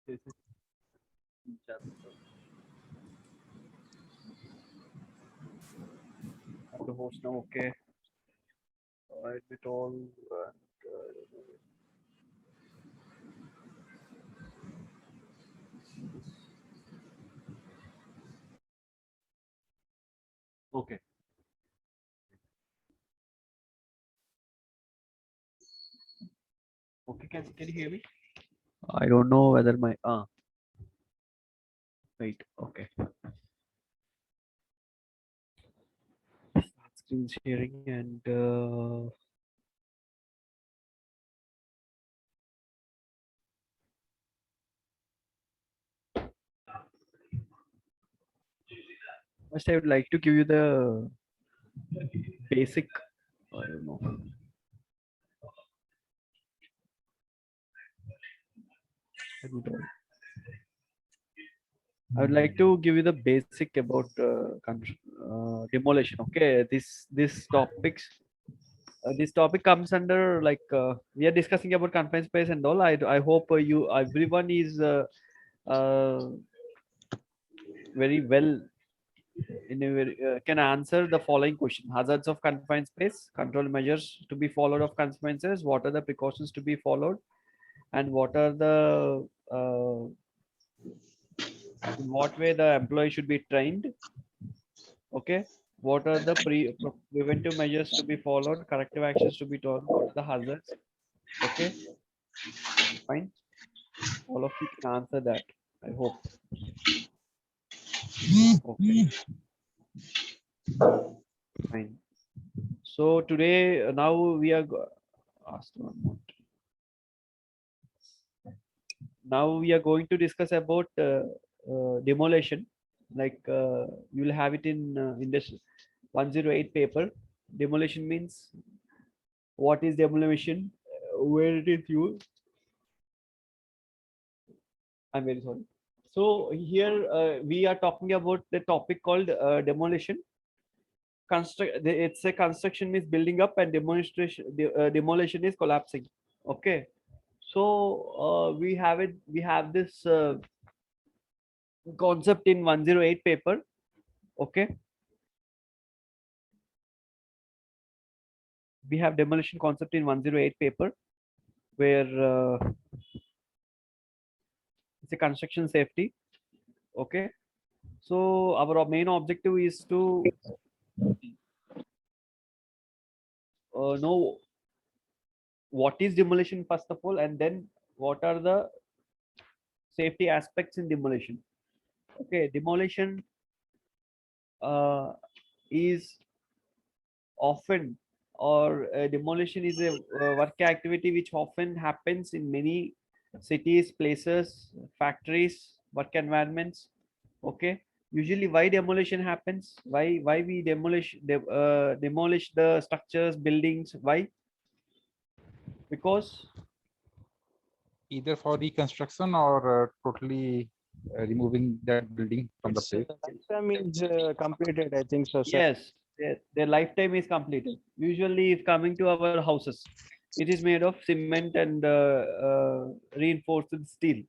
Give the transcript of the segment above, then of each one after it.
This is chapter. I'm the host now. Okay. Admit all. Okay. Okay. Can you hear me? I don't know whether my wait. Okay. Screen sharing and first I would like to give you the basic. I don't know. Admit all. I would like to give you the basic about demolition. Okay, this topic comes under like we are discussing about confined space and all. I hope you everyone is uh, very well in a very, can answer the following question: hazards of confined space, control measures to be followed of confined space, what are the precautions to be followed, and what are the in what way the employee should be trained. Okay, what are the preventive measures to be followed, corrective actions to be done, what are the hazards. Okay, fine. All of you can answer that. I hope. Okay, fine. So today, now we are asked one more. Now we are going to discuss about demolition. Like you will have it in this 108 paper. Demolition means what is demolition, where it is used. I'm very sorry. So here we are talking about the topic called demolition. It's a construction is building up and demolition is collapsing. Okay. So we have it. We have this concept in 108 paper. Okay. We have demolition concept in 108 paper where it's a construction safety. Okay. So our main objective is to know what is demolition first of all, and then what are the safety aspects in demolition. Okay, demolition is often, or demolition is a work activity which often happens in many cities, places, factories, work environments. Okay, usually why demolition happens, why we demolish the structures, buildings, why? Because either for reconstruction or totally removing that building from the place. Lifetime is completed, I think so, sir. yes, their lifetime is completed. Usually if coming to our houses, it is made of cement and reinforced with steel.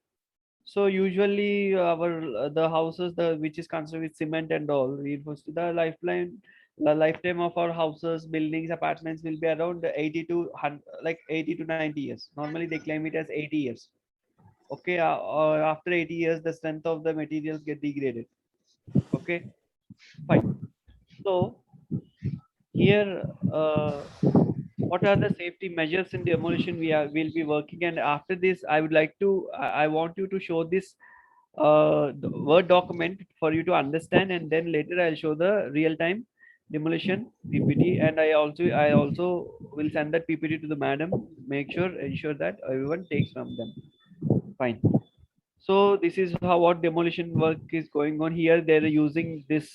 So usually our the houses which is constructed with cement and all reinforced, the lifetime of our houses, buildings, apartments will be around 80 to 100, like 80 to 90 years. Normally they claim it as 80 years. Okay, after 80 years the strength of the materials get degraded. Okay, fine. So here what are the safety measures in demolition will be working, and after this I would like to I want you to show this the word document for you to understand, and then later I'll show the real time demolition ppt, and I also will send that ppt to the madam. Ensure that everyone takes from them. Fine. So this is how what demolition work is going on. Here they're using this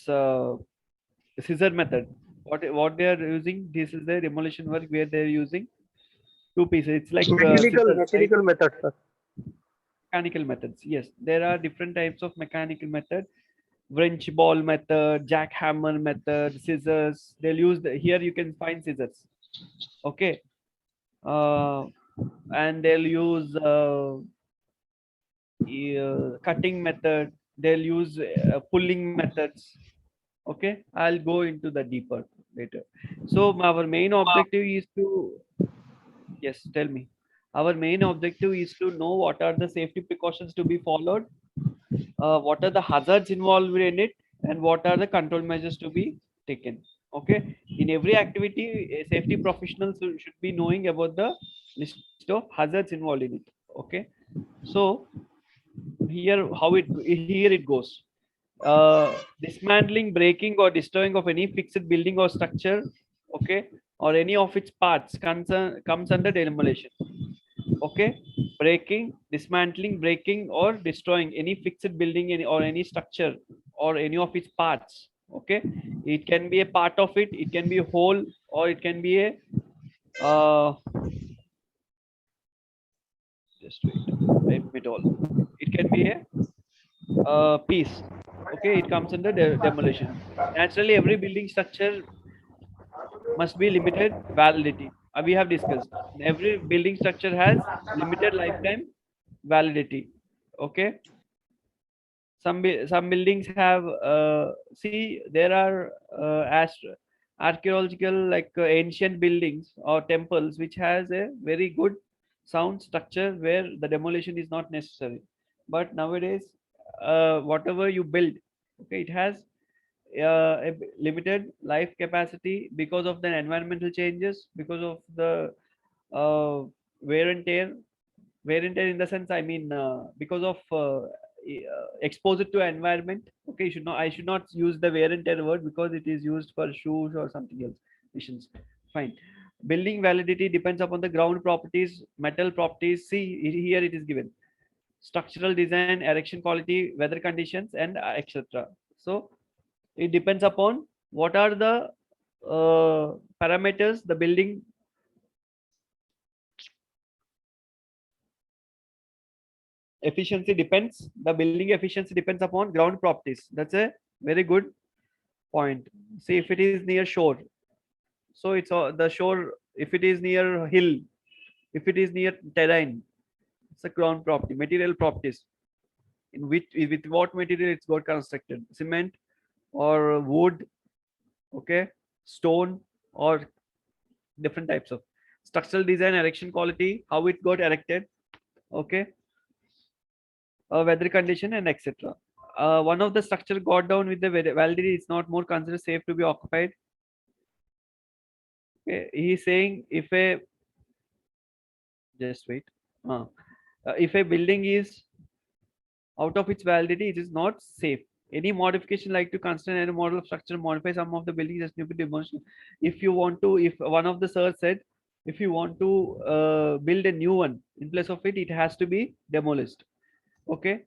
scissor method. What they are using, this is the demolition work where they're using two pieces. It's like Mechanical, scissors, right? mechanical method, sir. Mechanical methods. Yes, there are different types of mechanical method. Wrench ball method, jackhammer method, scissors. They'll use here you can find scissors. Okay. And they'll use cutting method, they'll use pulling methods. Okay, I'll go into the deeper later. So our main objective is to, yes, tell me. Our main objective is to know what are the safety precautions to be followed, what are the hazards involved in it, and what are the control measures to be taken. Okay, in every activity, safety professionals should be knowing about the list of hazards involved in it. Okay, so here it goes. Dismantling, breaking, or destroying of any fixed building or structure, okay, or any of its parts comes under demolition. Okay, breaking, dismantling, breaking, or destroying any fixed building or any structure or any of its parts. Okay, it can be a part of it, it can be a whole, or it can be a uh, just wait it all. It can be a piece. Okay, it comes under demolition. Naturally, every building structure must be limited validity. We have discussed every building structure has limited lifetime validity. Okay, some buildings have see there are archaeological like ancient buildings or temples which has a very good sound structure where the demolition is not necessary. But nowadays, whatever you build, okay, it has a limited life capacity because of the environmental changes, because of the uh, wear and tear. Wear and tear in the sense, I mean, because of exposure to environment. Okay, I should not use the wear and tear word because it is used for shoes or something else. Missions. Fine. Building validity depends upon the ground properties, metal properties. See, here it is given: structural design, erection quality, weather conditions, and etc. So it depends upon what are the parameters the building efficiency depends. The building efficiency depends upon ground properties. That's a very good point. See, if it is near shore, so it's the shore. If it is near hill, if it is near terrain, it's a ground property. Material properties, in which with what material it's got constructed: cement or wood, okay, stone, or different types of structural design, erection quality, how it got erected, okay, weather condition, and etc. One of the structure got down with the validity is not more considered safe to be occupied. Okay. He's saying if a just wait, if a building is out of its validity, it is not safe. Any modification like to consider any model of structure, modify some of the buildings as new demolition. If you want to, if one of the sirs said, if you want to build a new one in place of it, it has to be demolished. Okay,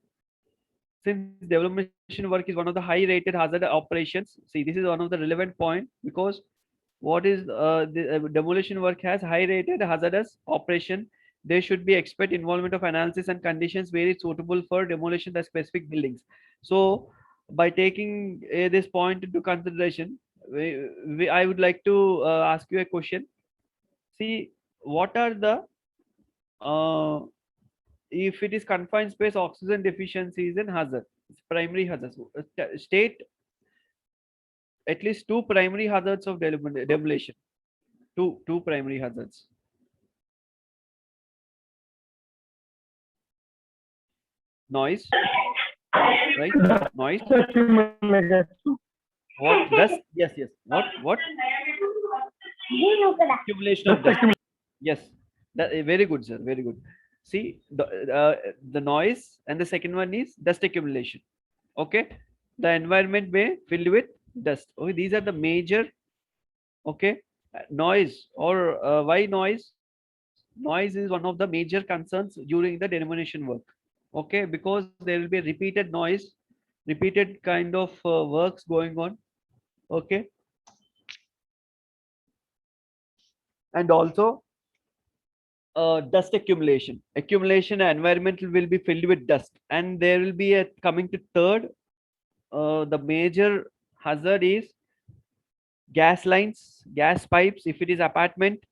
since demolition work is one of the high rated hazard operations, see, this is one of the relevant point because what is the demolition work has high rated hazardous operation. There should be expert involvement of analysis and conditions very suitable for demolition the specific buildings. So by taking this point into consideration, I would like to ask you a question. See, what are the uh, if it is confined space, oxygen deficiency is an hazard. It's primary hazards. State at least two primary hazards of demolition. Two primary hazards. Noise, right? Noise. What? Dust? Yes, yes. What? Accumulation of dust. Yes. That, very good, sir. Very good. See, the noise, and the second one is dust accumulation. Okay. The environment may filled with dust. Okay. These are the major. Okay. Noise, or why noise? Noise is one of the major concerns during the demolition work. Okay, because there will be repeated noise, repeated kind of works going on. Okay, and also dust accumulation environment will be filled with dust, and there will be a coming to third, the major hazard is gas lines, gas pipes. If it is apartment,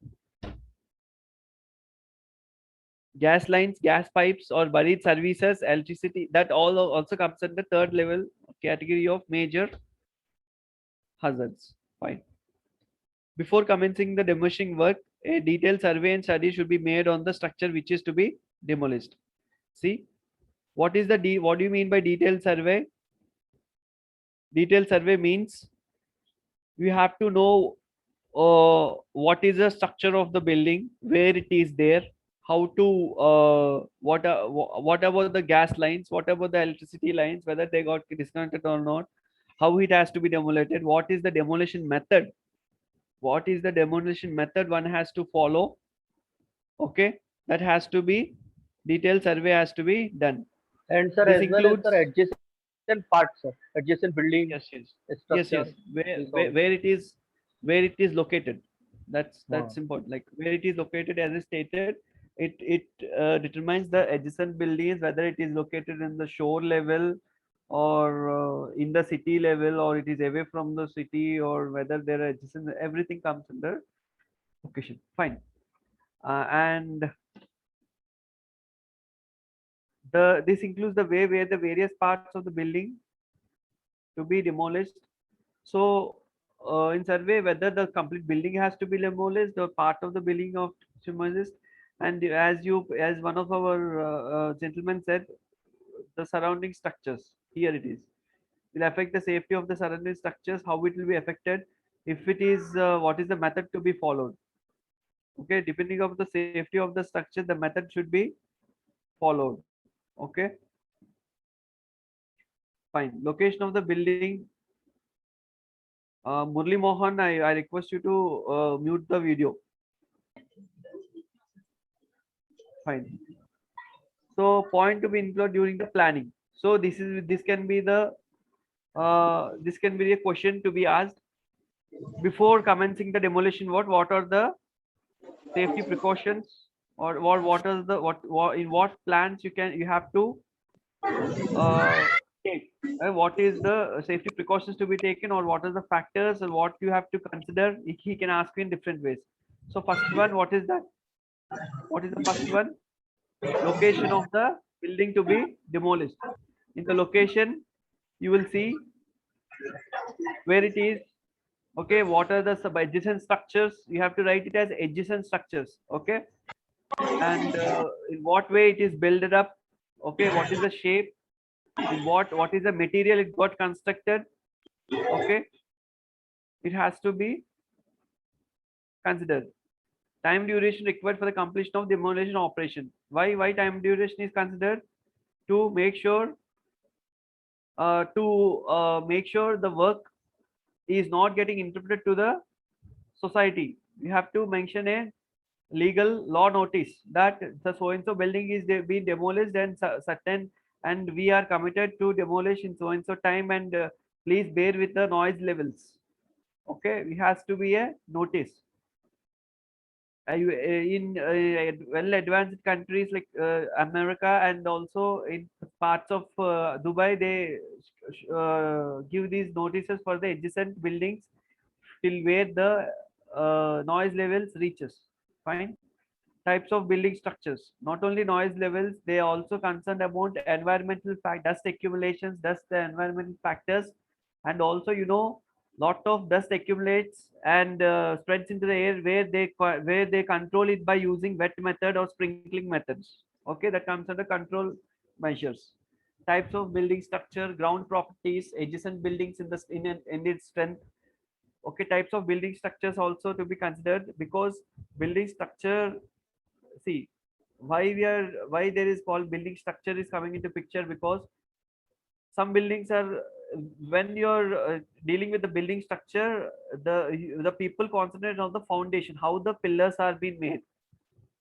gas lines, gas pipes, or buried services, electricity, that all also comes under third level category of major hazards. Fine. Before commencing the demolishing work, a detailed survey and study should be made on the structure which is to be demolished. See, what is the what do you mean by detailed survey? Detailed survey means you have to know what is the structure of the building, where it is there, how to what about the gas lines, what about the electricity lines, whether they got disconnected or not, how it has to be demolished, what is the demolition method, what is the demolition method one has to follow. Okay, that has to be detailed survey has to be done. And sir, This as well as includes sir, adjacent parts, sir, adjacent building yes, yes, yes, structure. yes, where, This where also. where it is, where it is located. That's Wow. important, like where it is located, as I stated, it determines the adjacent buildings, whether it is located in the shore level or in the city level, or it is away from the city, or whether there are adjacent, everything comes under location. Fine. And the this includes the way where the various parts of the building to be demolished. So, in survey, whether the complete building has to be demolished or part of the building of demolished, and as one of our gentlemen said, the surrounding structures. Here it is. Will affect the safety of the surrounding structures. How it will be affected? If it is, what is the method to be followed? Okay, depending on the safety of the structure, the method should be followed. Okay. Fine. Location of the building. Murli Mohan, I request you to mute the video. Fine. So point to be included during the planning. So this can be the this can be a question to be asked before commencing the demolition. What are the safety precautions, or what are the what in what plans you have to take? What is the safety precautions to be taken, or what are the factors, and what you have to consider? He can ask you in different ways. So first one, what is that? What is the first one? Location of the building to be demolished. In the location, you will see where it is. Okay, what are the sub adjacent structures? You have to write it as adjacent structures. Okay, and in what way it is built up. Okay, what is the shape? In what is the material it got constructed? Okay, it has to be considered. Time duration required for the completion of demolition operation. Why time duration is considered? To make sure make sure the work is not getting interpreted to the society. You have to mention a legal law notice that the so and so building is being demolished and certain, and we are committed to demolish in so and so time, and please bear with the noise levels. Okay, it has to be a notice. In well advanced countries like America, and also in parts of Dubai, they give these notices for the adjacent buildings till where the noise levels reaches. Fine. Types of building structures. Not only noise levels, they are also concerned about environmental dust accumulations, dust environmental factors, and also lot of dust accumulates and spreads into the air where they control it by using wet method or sprinkling methods. Okay, that comes under control measures. Types of building structure, ground properties, adjacent buildings in its strength. Okay, types of building structures also to be considered, because building structure, see, why there is called building structure is coming into picture, because some buildings are, when you're dealing with the building structure, the people concentrate on the foundation, how the pillars are being made,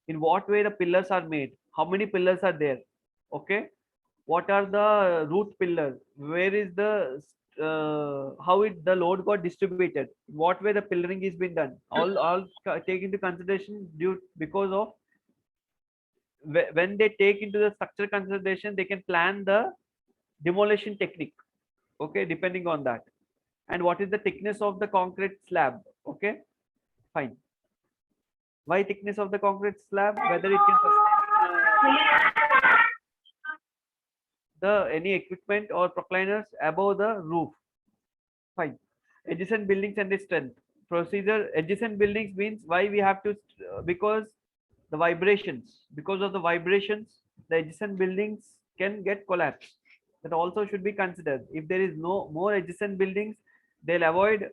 in what way the pillars are made, how many pillars are there. Okay, what are the root pillars, where is the how it the load got distributed, what way the pillaring is being done, all take into consideration due because of when they take into the structure consideration, they can plan the demolition technique. Okay, depending on that. And what is the thickness of the concrete slab? Okay, fine. Why thickness of the concrete slab? Whether it can sustain the any equipment or procliners above the roof. Fine. Adjacent buildings and the strength. Procedure adjacent buildings means why we have to because the vibrations, because of the vibrations, the adjacent buildings can get collapsed. That also should be considered. If there is no more adjacent buildings, they'll avoid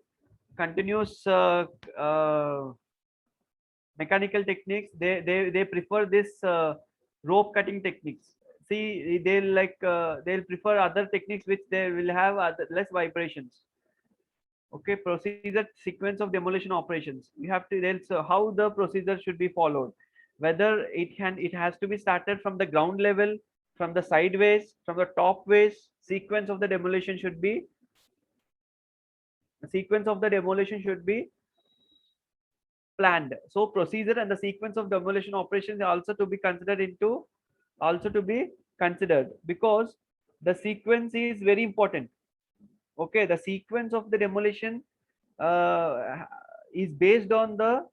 continuous mechanical techniques. They prefer this rope cutting techniques. See, they'll prefer other techniques which they will have less vibrations. Okay, procedure sequence of demolition operations. You have to tell so how the procedure should be followed. Whether it has to be started from the ground level, from the sideways, from the top ways. Sequence of the demolition should be planned. So procedure and the sequence of demolition operations are also to be considered because the sequence is very important. Okay, the sequence of the demolition is based on the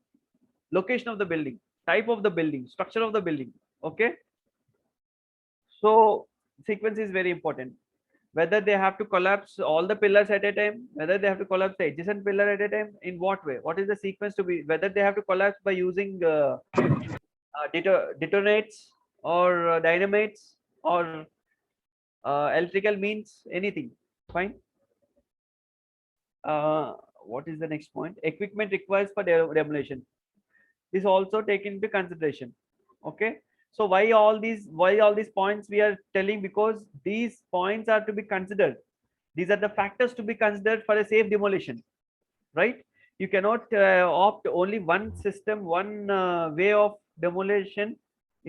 location of the building, type of the building, structure of the building. Okay, so sequence is very important. Whether they have to collapse all the pillars at a time, whether they have to collapse the adjacent pillar at a time, in what way, what is the sequence to be, whether they have to collapse by using detonates or dynamites or electrical means, anything. Fine. What is the next point? Equipment requires for demolition. This also taken into consideration. Okay. So why all these points we are telling? Because these points are to be considered. These are the factors to be considered for a safe demolition, right? You cannot opt only one system, one way of demolition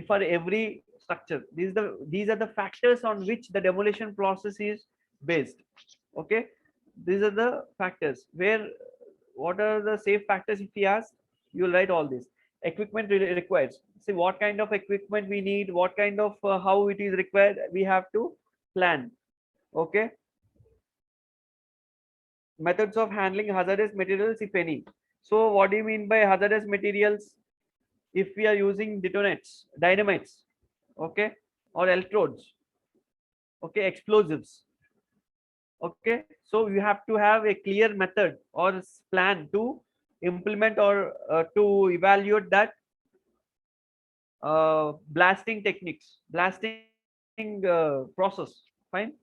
for every structure. These are the factors on which the demolition process is based. Okay, these are the factors where what are the safe factors. If you ask, you will write all this. Equipment required. See what kind of equipment we need, what kind of how it is required, we have to plan. Okay, methods of handling hazardous materials, if any. So what do you mean by hazardous materials? If we are using detonates, dynamites, okay, or electrodes, okay, explosives, okay, so you have to have a clear method or plan to implement or to evaluate that blasting techniques, blasting process. Fine.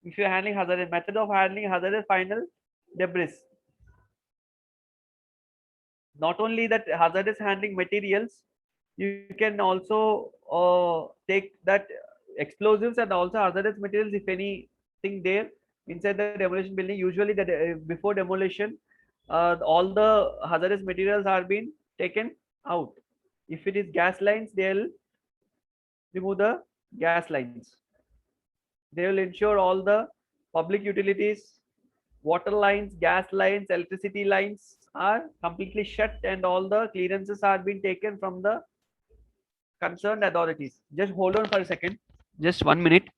If you're handling hazardous, method of handling hazardous final debris. Not only that hazardous handling materials, you can also take that explosives and also hazardous materials, if anything there inside the demolition building. Usually before demolition, all the hazardous materials are being taken out. If it is gas lines, they'll remove the gas lines. They will ensure all the public utilities, water lines, gas lines, electricity lines are completely shut and all the clearances are being taken from the concerned authorities. Just hold on for a second. Just 1 minute.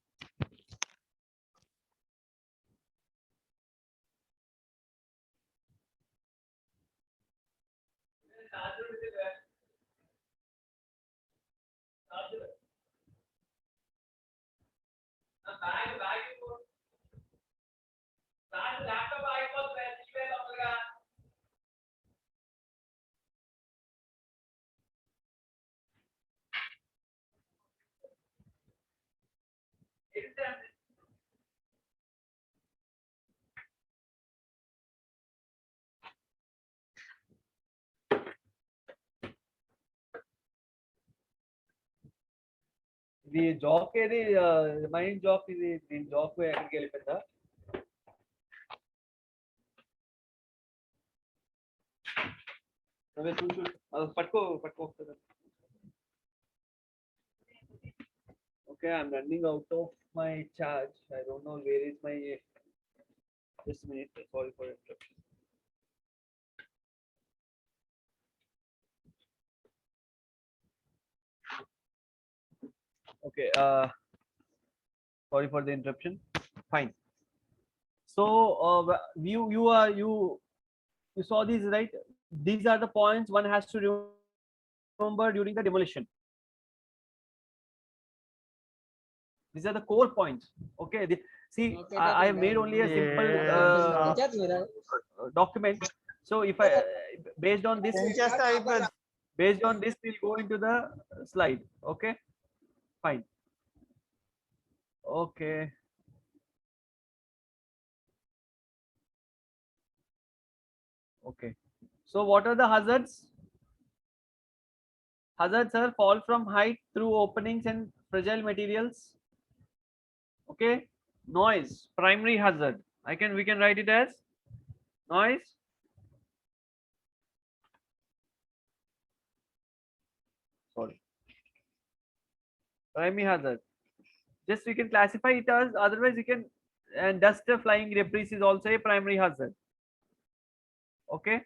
ఇది Jack ఏది mind Jack ఇది దీని Jack ఎక్కడికి వెళ్ళిపోయిందా పట్టుకో ఒకసారి okay, I'm running out of my charge. I don't know where is my just a minute, sorry for interruption. Okay, sorry for the interruption. Fine. So you saw these, right? These are the points one has to remember during the demolition. These are the core points. Okay. See, I have made only a simple document. So if I based on this, we'll go into the slide. Okay. Fine. Okay. Okay. So what are the hazards? Hazards are fall from height through openings and fragile materials. Okay. Noise, primary hazard. We can write it as noise. Sorry. Primary hazard. Just we can classify it as, otherwise you can, and dust flying debris is also a primary hazard. Okay.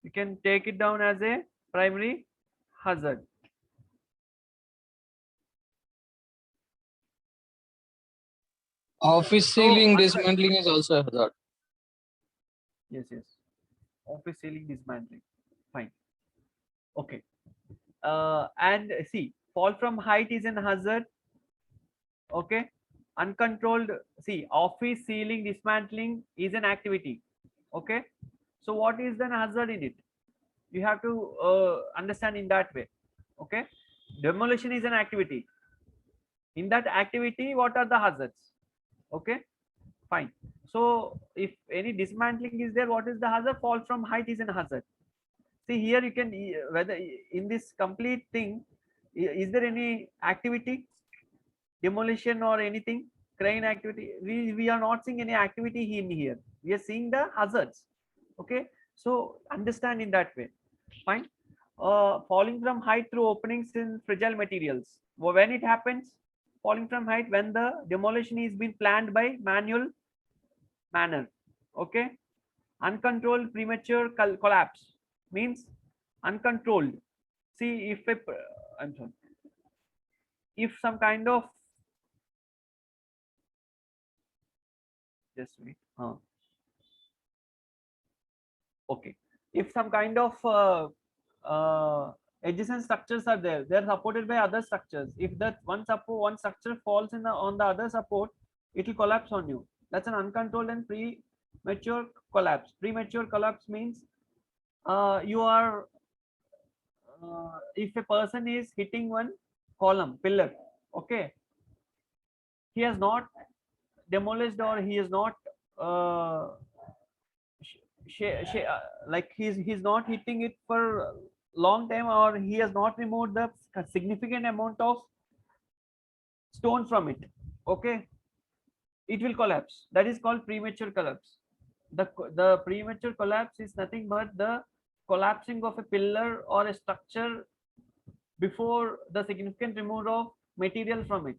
You can take it down as a primary hazard. Office ceiling dismantling is also a hazard. Yes, yes. Office ceiling dismantling. Fine. Okay. And see, fall from height is an hazard. Okay. Uncontrolled, see, office ceiling dismantling is an activity. Okay. So what is the hazard in it? You have to understand in that way. Okay. Demolition is an activity. In that activity, what are the hazards? Okay. Fine. So if any dismantling is there, what is the hazard? Fall from height is an hazard. See here, you can, whether in this complete thing, is there any activity, demolition or anything, crane activity? We are not seeing any activity in here. We are seeing the hazards. Okay. So understand in that way. Fine. Falling from height through openings in fragile materials. When it happens, falling from height, when the demolition is being planned by manual manner. Okay. Uncontrolled premature collapse means uncontrolled. See, if I'm sorry, if some kind of, just wait. Okay, if some kind of adjacent structures are there, they are supported by other structures. If that one structure falls on the other support, it will collapse on you. That's an uncontrolled and premature collapse. Premature collapse means you are, if a person is hitting one column, pillar, okay, he has not demolished, or he is not like he's not hitting it for a long time, or he has not removed the significant amount of stone from it. Okay, it will collapse. That is called premature collapse. The premature collapse is nothing but the collapsing of a pillar or a structure before the significant removal of material from it.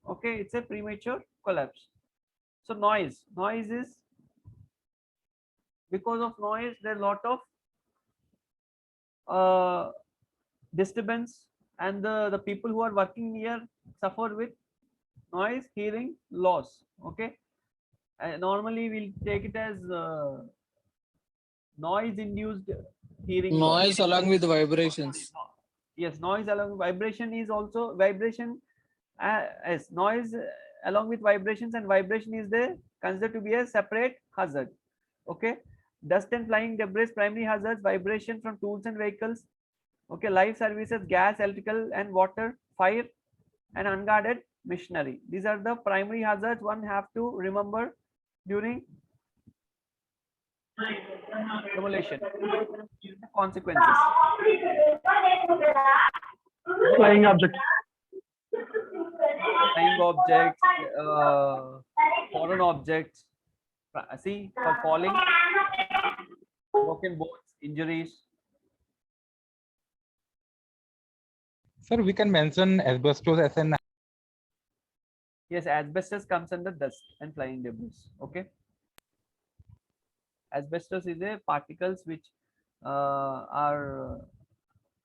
Okay, it's a premature collapse. So noise is, because of noise, there are a lot of disturbance, and the people who are working here suffer with noise hearing loss. Okay, normally we'll take it as noise induced hearing Noise loss. along with vibrations. Yes, noise along vibration is also vibration, as noise along with vibrations, and vibration is there considered to be a separate hazard. Okay, dust and flying debris, primary hazards. Vibration from tools and vehicles. Okay, live services, gas, electrical and water, fire, and unguarded machinery. These are the primary hazards one have to remember during demolition. Consequences. Flying object. Flying objects, foreign objects. See, for falling, broken bones, injuries. Sir, we can mention asbestos as an Yes, asbestos comes under dust and flying debris. Okay. Asbestos is a particles which are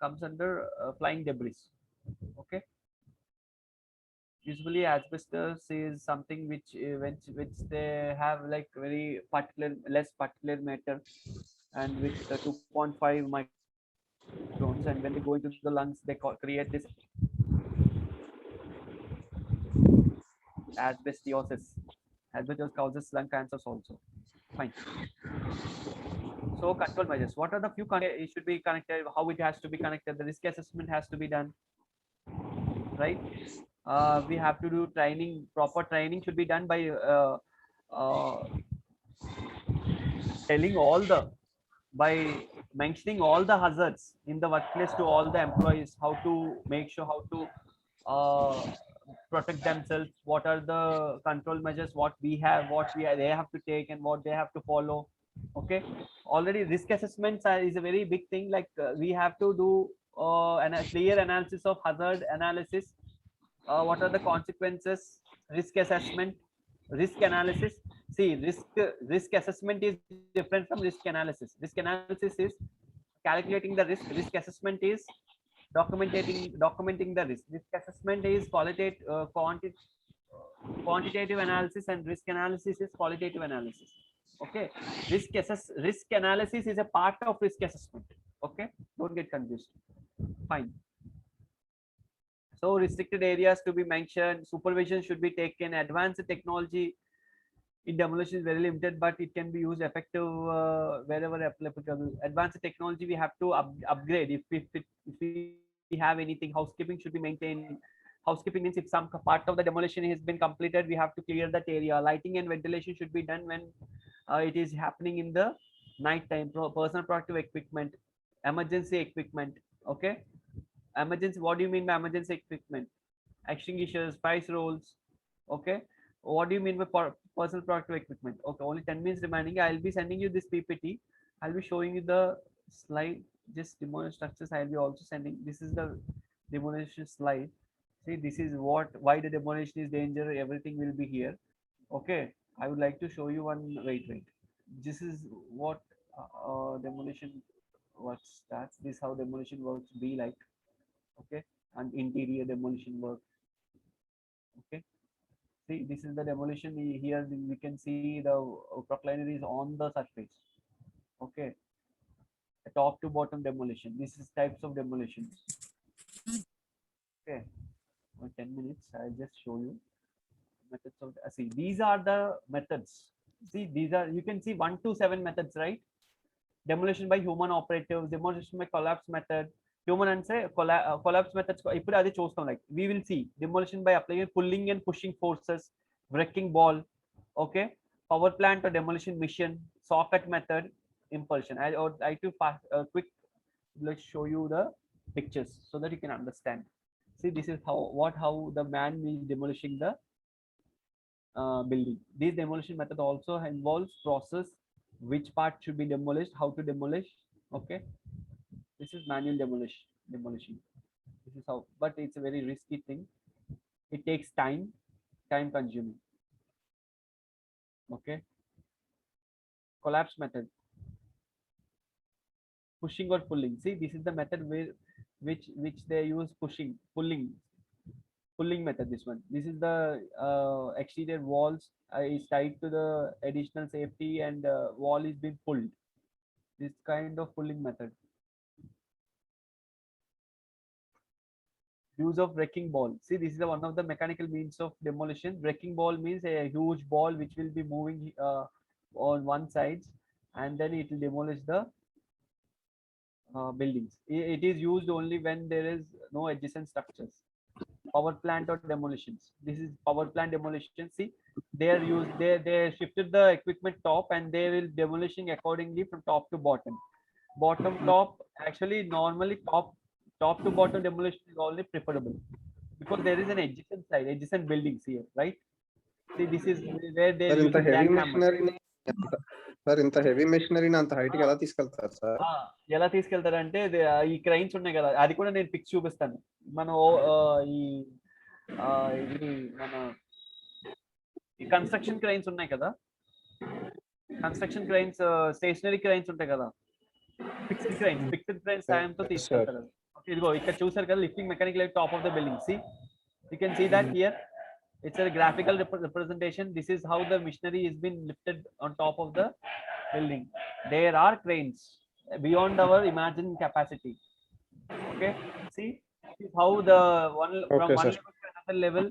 comes under flying debris. Okay. Usually asbestos is something which they have like very less particular matter, and with 2.5 microns, and when they go into the lungs, they create this asbestosis. Asbestosis causes lung cancers also. Fine. So control measures. What are the few it should be connected? How it has to be connected? The risk assessment has to be done, right? We have to do training. Proper training should be done by uh, telling all the by mentioning all the hazards in the workplace to all the employees, how to make sure how to protect themselves, what are the control measures, what we have, they have to take and what they have to follow. Okay, already risk assessments is a very big thing, like we have to do a clear analysis of hazard analysis, what are the consequences, risk assessment, risk analysis. See, risk assessment is different from risk analysis. Risk analysis is calculating the risk. Risk assessment is documenting the risk. Risk assessment is quantitative analysis, and risk analysis is qualitative analysis. Okay, risk analysis is a part of risk assessment. Okay, don't get confused. Fine. So restricted areas to be mentioned, supervision should be taken, advanced technology in demolition is very limited, but it can be used effective wherever applicable. Advanced technology we have to upgrade if we have anything. Housekeeping should be maintained. Housekeeping means if some part of the demolition has been completed, we have to clear that area. Lighting and ventilation should be done when it is happening in the night time. Personal protective equipment, emergency equipment. Okay, emergency. What do you mean by emergency equipment? Extinguishers, price rolls. Okay, what do you mean by personal protective equipment? Okay, only 10 minutes remaining. I'll be sending you this PPT. I'll be showing you the slide. Just demolition structures. I'll be also sending. This is the demolition slide. See, this is why the demolition is danger. Everything will be here. Okay, I would like to show you one. Wait. This is what demolition works. This how demolition works be like. Okay, and interior demolition work. Okay, see, this is the demolition. Here we can see the procliner is on the surface. Okay, a top to bottom demolition. This is types of demolitions. Okay, for 10 minutes I'll just show you methods of see, these are the methods. See, these are, you can see 1 to 7 methods, right? Demolition by human operatives, demolition by collapse method, human and say collapse methods. Like we will see demolition by applying pulling and pushing forces, wrecking ball. Okay, power plant or demolition mission, socket method, impulsion. I would like to quick, let's show you the pictures so that you can understand. See, this is how the man is demolishing the building. This demolition method also involves process, which part should be demolished, how to demolish. Okay, this is manual demolition. This is how, but it's a very risky thing. It takes time consuming. Okay, collapse method, pushing or pulling. See, this is the method which they use pulling method. This is the exterior walls is tied to the additional safety, and wall is being pulled. This kind of pulling method. Use of wrecking ball. See, this is one of the mechanical means of demolition. Wrecking ball means a huge ball which will be moving on one side, and then it will demolish the buildings. It is used only when there is no adjacent structures. Power plant or demolitions. This is power plant demolition. See, they are used. They shifted the equipment top, and they will demolishing accordingly from top to bottom. Top. Actually, normally top to bottom demolition is only preferable because there is an adjacent buildings here, right? See, this is where they use heavy machinery. Sir ఇంత heavy మెషినరీని అంత height కి ఎలా తీసుకెళ్తారు sir? ఎలా తీసుకెళ్తారంటే ఈ cranes ఉన్నాయి కదా, అది కూడా నేను పిక్స్ చూపిస్తాను. మనం ఈ కన్స్ట్రక్షన్ క్రైన్స్ ఉన్నాయి కదా, కన్స్ట్రక్షన్ క్రైన్స్, స్టేషనరీ క్రైన్స్ ఉంటాయి కదా, ఫిక్స్డ్ క్రైన్స్ సాయంతో తీసుకెళ్తారు. ఇదిగో ఇక్కడ చూసారు కదా, lifting mechanical top of the building. See, you can see that here. It's a graphical representation. This is how the machinery is been lifted on top of the building. There are cranes beyond our imagined capacity. Okay, see, this is how the from one level to another level.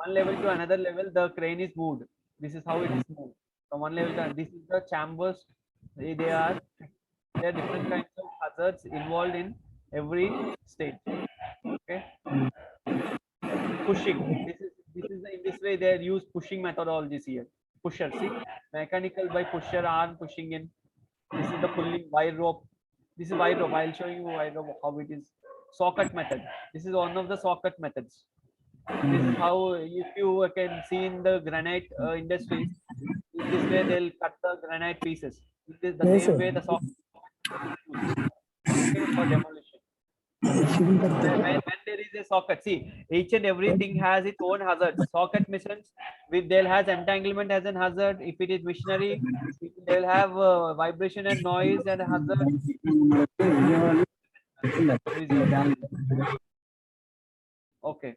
one level to another level, the crane is moved. This is how it is moved from one level to another. This is the chambers. They are different kinds of hazards involved in every stage. Okay. Pushing. In this way they use pushing methodologies here. Pusher. See, mechanical by pusher, arm pushing in. This is the pulling wire rope. This is wire rope. I'll show you wire rope how it is. Socket method. This is one of the socket methods. This is how, if you can see in the granite industries, in this way they'll cut the granite pieces. This is the Yes, same sir. way the socket for demolition. When there is a socket, see, each and everything has its own hazards. Socket missions, they'll have entanglement as an hazard. If it is machinery, they'll have vibration and noise and hazard. Okay,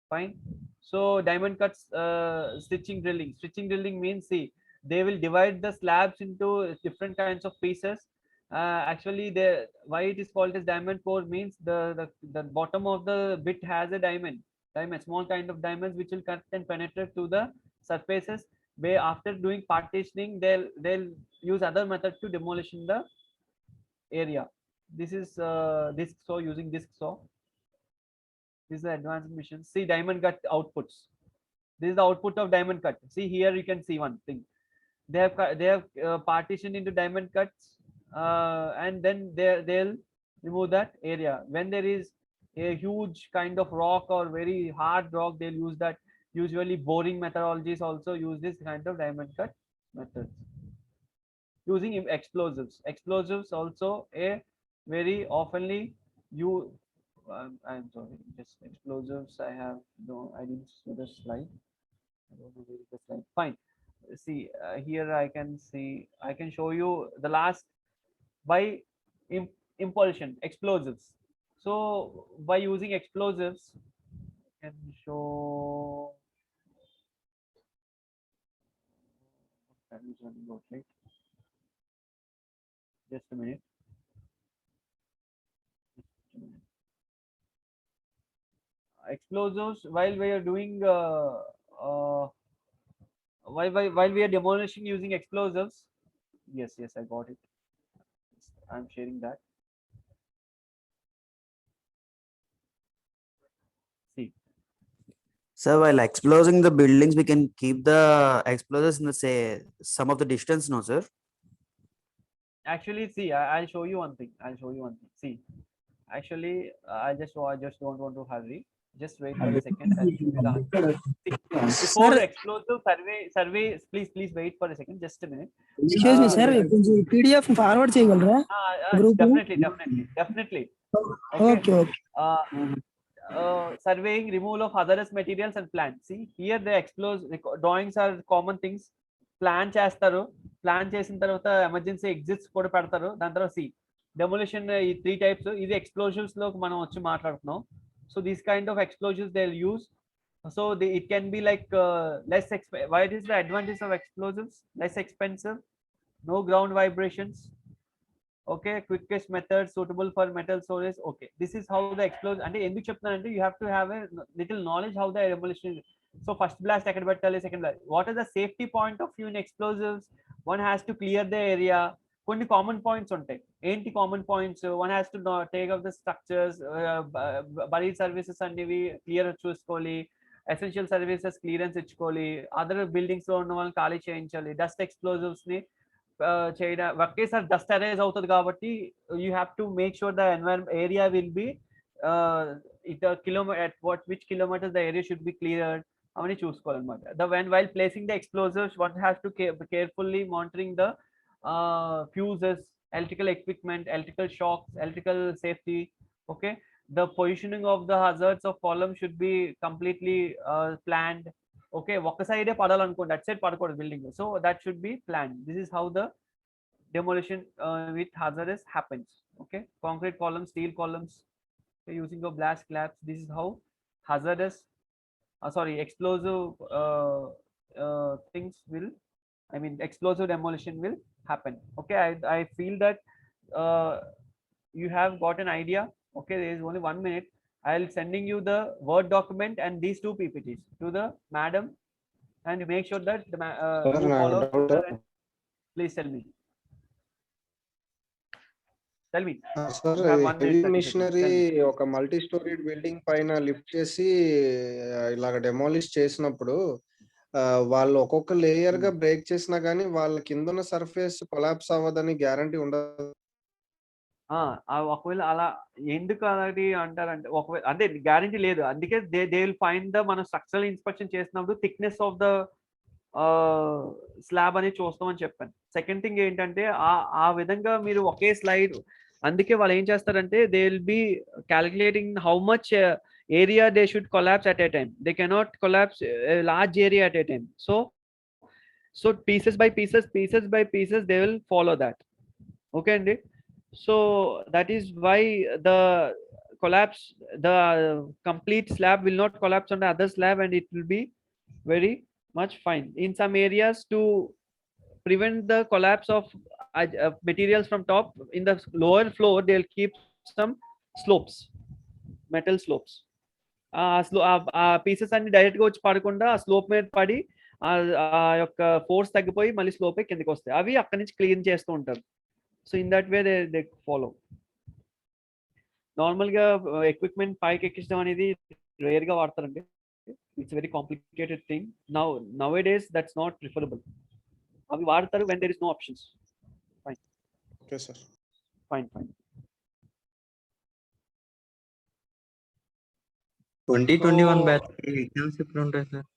fine. So diamond cuts, stitching drilling. Stitching drilling means, see, they will divide the slabs into different kinds of pieces. Actually, why it is called as diamond core means the bottom of the bit has a diamond, small kind of diamonds which will cut and penetrate to the surfaces. Where after doing partitioning, they'll use other method to demolition the area. This is disc saw, using disc saw. This is the advanced mission. See, diamond cut outputs. This is the output of diamond cut. See here, you can see one thing. They have partitioned into diamond cuts, and then they'll remove that area. When there is a huge kind of rock or very hard rock, they'll use that. Usually boring methodologies also use this kind of diamond cut methods. Using explosives. Explosives also a very oftenly you. I'm sorry, just explosives. I didn't show the slide. I don't know where is the slide. Fine. See, here I can show you the last by impulsion, explosives. So by using explosives, I can show. Just a minute. Explosives, while we are doing while we are demolishing using explosives. Yes, I got it. I'm sharing that. See, So while exploding the buildings, we can keep the explosives in the some of the distance, no sir? actually, see, I'll show you one thing. See, actually, I just don't want to hurry. Just wait for a second. I'll show you the answer. See, before Sir. explosive survey, please wait for a second. Just a minute. Excuse me, sir. కొంచెం PDF forward చేయగలరా? Group. Definitely. Okay. Surveying removal of hazardous materials and plants. See, here the drawings are common things. Plan చేస్తారు, plan చేసిన తర్వాత emergency exits కూడా పెడతారు. దాని తర్వాత C demolition, ఈ 3 types. ఇది ఎక్స్ప్లోజివ్స్ లో మనం వచ్చి మాట్లాడుతున్నాం. So these kind of explosives they'll use. So it can be like less expensive. Why is the advantage of explosives? Less expensive, no ground vibrations. Okay, quickest method, suitable for metal storage. Okay, this is how the explosive. And enduku cheptunante, you have to have a little knowledge how the demolition is. So first blast ekkada pettali, second blast. What is the safety point of view in explosives? One has to clear the area. కొన్ని common points ఉంటాయి. ఏంటి common points? One has to take off the structures, buried services అనేవి clear చూసుకోవాలి, essential services clearance ఇచ్చుకోవాలి, other buildings లో ఉన్న వాళ్ళని ఖాళీ చేయించాలి, డస్ట్ ఎక్స్ప్లోజివ్స్ ని చేయడం ఒకేసారి డస్ట్ అరైజ్ అవుతుంది కాబట్టి you have to make sure the environment area will be which kilometres the area should be cleared అవన్నీ చూసుకోవాలన్నమాట. While placing the explosives one has to carefully monitoring the fuses, electrical equipment, electrical shocks, electrical safety. Okay, the positioning of the hazards of column should be completely planned. Okay, ఒక సైడే పడాలనుకోండి, at side పడకూడదు building. So that should be planned. This is how the demolition with hazardous happens. Okay, concrete columns, steel columns, using of blast slabs. This is how hazardous explosive things will, explosive demolition will happen. Okay, I feel that you have got an idea. Okay, there is only 1 minute. I'll sending you the Word document and these 2 PPTs to the madam, and make sure that the Sir, you నాకు follow. doubt. Please tell me. Tell me. Sir You have 1 minute, heavy 30 seconds. Machinery Tell me. ఒక multi storeyed building పైన lift చేసి ఇలాగ demolish చేసినప్పుడు వాళ్ళు ఒక్కొక్క layer గా break చేసినా గానీ వాళ్ళ కింద ఉన్న సర్ఫేస్ కొలాప్స్ అవ్వదని గ్యారంటీ ఉండదు. ఒకవేళ అలా ఎందుకు అలాంటి అంటారంటే, ఒకవేళ అంటే గ్యారంటీ లేదు. అందుకే దే విల్ ఫైండ్ ద మనం స్ట్రక్చరల్ ఇన్స్పెక్షన్ చేసినప్పుడు థిక్నెస్ ఆఫ్ ద స్లాబ్ అనేది చూస్తామని చెప్పాను. సెకండ్ థింగ్ ఏంటంటే ఆ విధంగా మీరు ఒకే స్లైడ్, అందుకే వాళ్ళు ఏం చేస్తారంటే they will be calculating how much area they should collapse at a time. They cannot collapse large area at a time. So pieces by pieces they will follow that. Okay అండి. So that is why the complete slab will not collapse on the other slab, and it will be very much fine. In some areas, to prevent the collapse of materials from top, in the lower floor they'll keep some slopes, metal slopes. Pieces అన్ని direct గా వచ్చి పడకుండా ఆ slope మీద పడి ఆ యొక్క force తగ్గిపోయి మళ్ళీ స్లోప్ కిందకి వస్తాయి. అవి అక్కడి నుంచి క్లీన్ చేస్తూ ఉంటారు. So in that way they follow. Normal ga equipment పైకి ఎక్కించడం అనేది రేర్ గా వాడతారండి. It's a very complicated thing. Nowadays that's not preferable. అవి వాడతారు when there is no options. Fine. Okay sir. Fine. 2021 batch exams ఎప్పుడు ఉంటాయి సార్?